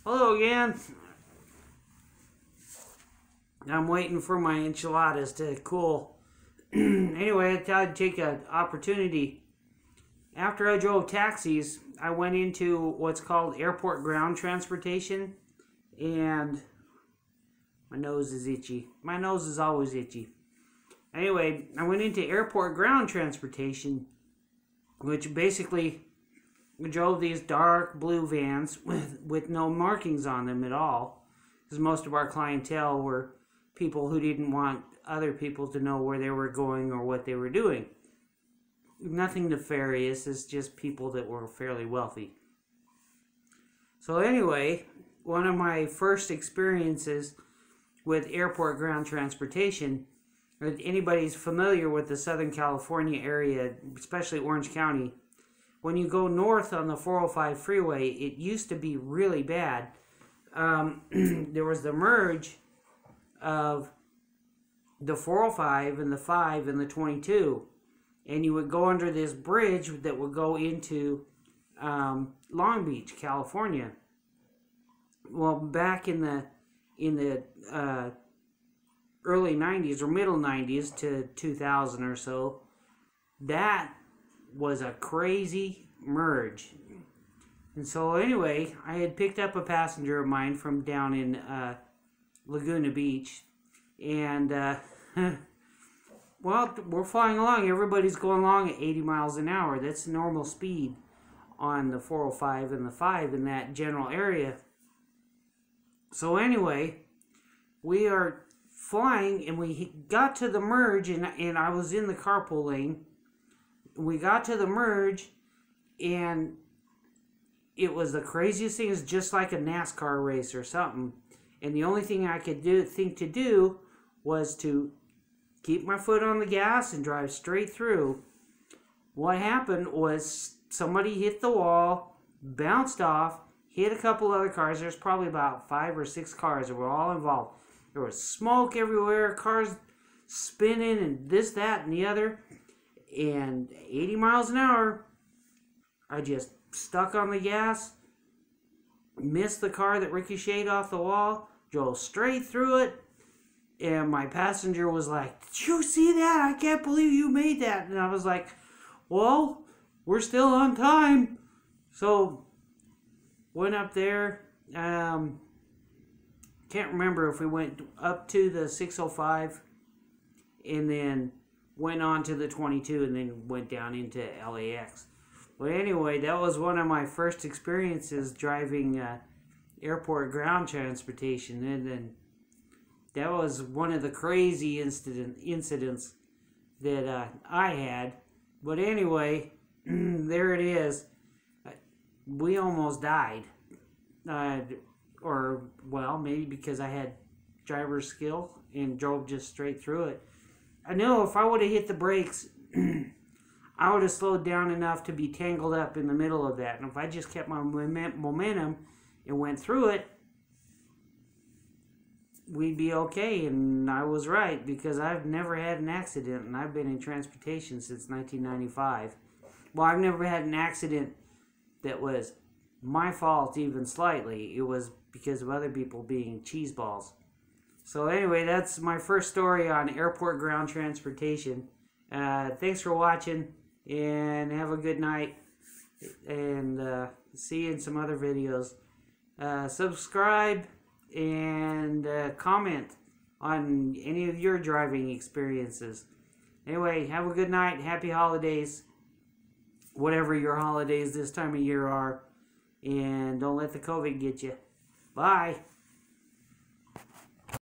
Hello again. I'm waiting for my enchiladas to cool. Anyway, I thought I'd take an opportunity. After I drove taxis, I went into what's called airport ground transportation, and my nose is itchy. My nose is always itchy. Anyway, I went into airport ground transportation, which basically drove these dark blue vans with no markings on them at all, because most of our clientele were people who didn't want other people to know where they were going or what they were doing. Nothing nefarious, it's just people that were fairly wealthy. So anyway, one of my first experiences with airport ground transportation, if anybody's familiar with the Southern California area, especially Orange County, when you go north on the 405 freeway, it used to be really bad. There was the merge of the 405 and the 5 and the 22. And you would go under this bridge that would go into Long Beach, California. Well, back in the early 90s or middle 90s to 2000 or so, that was a crazy merge. And so anyway, I had picked up a passenger of mine from down in Laguna Beach, and well, we're flying along. Everybody's going along at 80 miles an hour. That's normal speed on the 405 and the 5 in that general area. So anyway, we are flying, and we got to the merge, and I was in the carpool lane. We got to the merge, and it was the craziest thing. It's just like a NASCAR race or something. And the only thing I could think to do was to keep my foot on the gas and drive straight through. What happened was somebody hit the wall, bounced off, hit a couple other cars. There's probably about 5 or 6 cars that were all involved. There was smoke everywhere, cars spinning and this, that, and the other. And 80 miles an hour, I just stuck on the gas, missed the car that ricocheted off the wall, drove straight through it. And my passenger was like, "Did you see that? I can't believe you made that." And I was like, "Well, we're still on time." So, went up there. Can't remember if we went up to the 605 and then went on to the 22 and then went down into LAX. But anyway, that was one of my first experiences driving airport ground transportation. And then that was one of the crazy incidents that I had. But anyway, there it is. We almost died. Or, well, maybe because I had driver's skill and drove just straight through it. I know if I would have hit the brakes, I would have slowed down enough to be tangled up in the middle of that. And if I just kept my momentum and went through it, we'd be okay. And I was right, because I've never had an accident, and I've been in transportation since 1995. Well, I've never had an accident that was my fault even slightly. It was because of other people being cheeseballs. So anyway, that's my first story on airport ground transportation. Thanks for watching, and have a good night, and see you in some other videos. Subscribe and comment on any of your driving experiences. Anyway, have a good night. Happy holidays, whatever your holidays this time of year are, and don't let the COVID get you. Bye.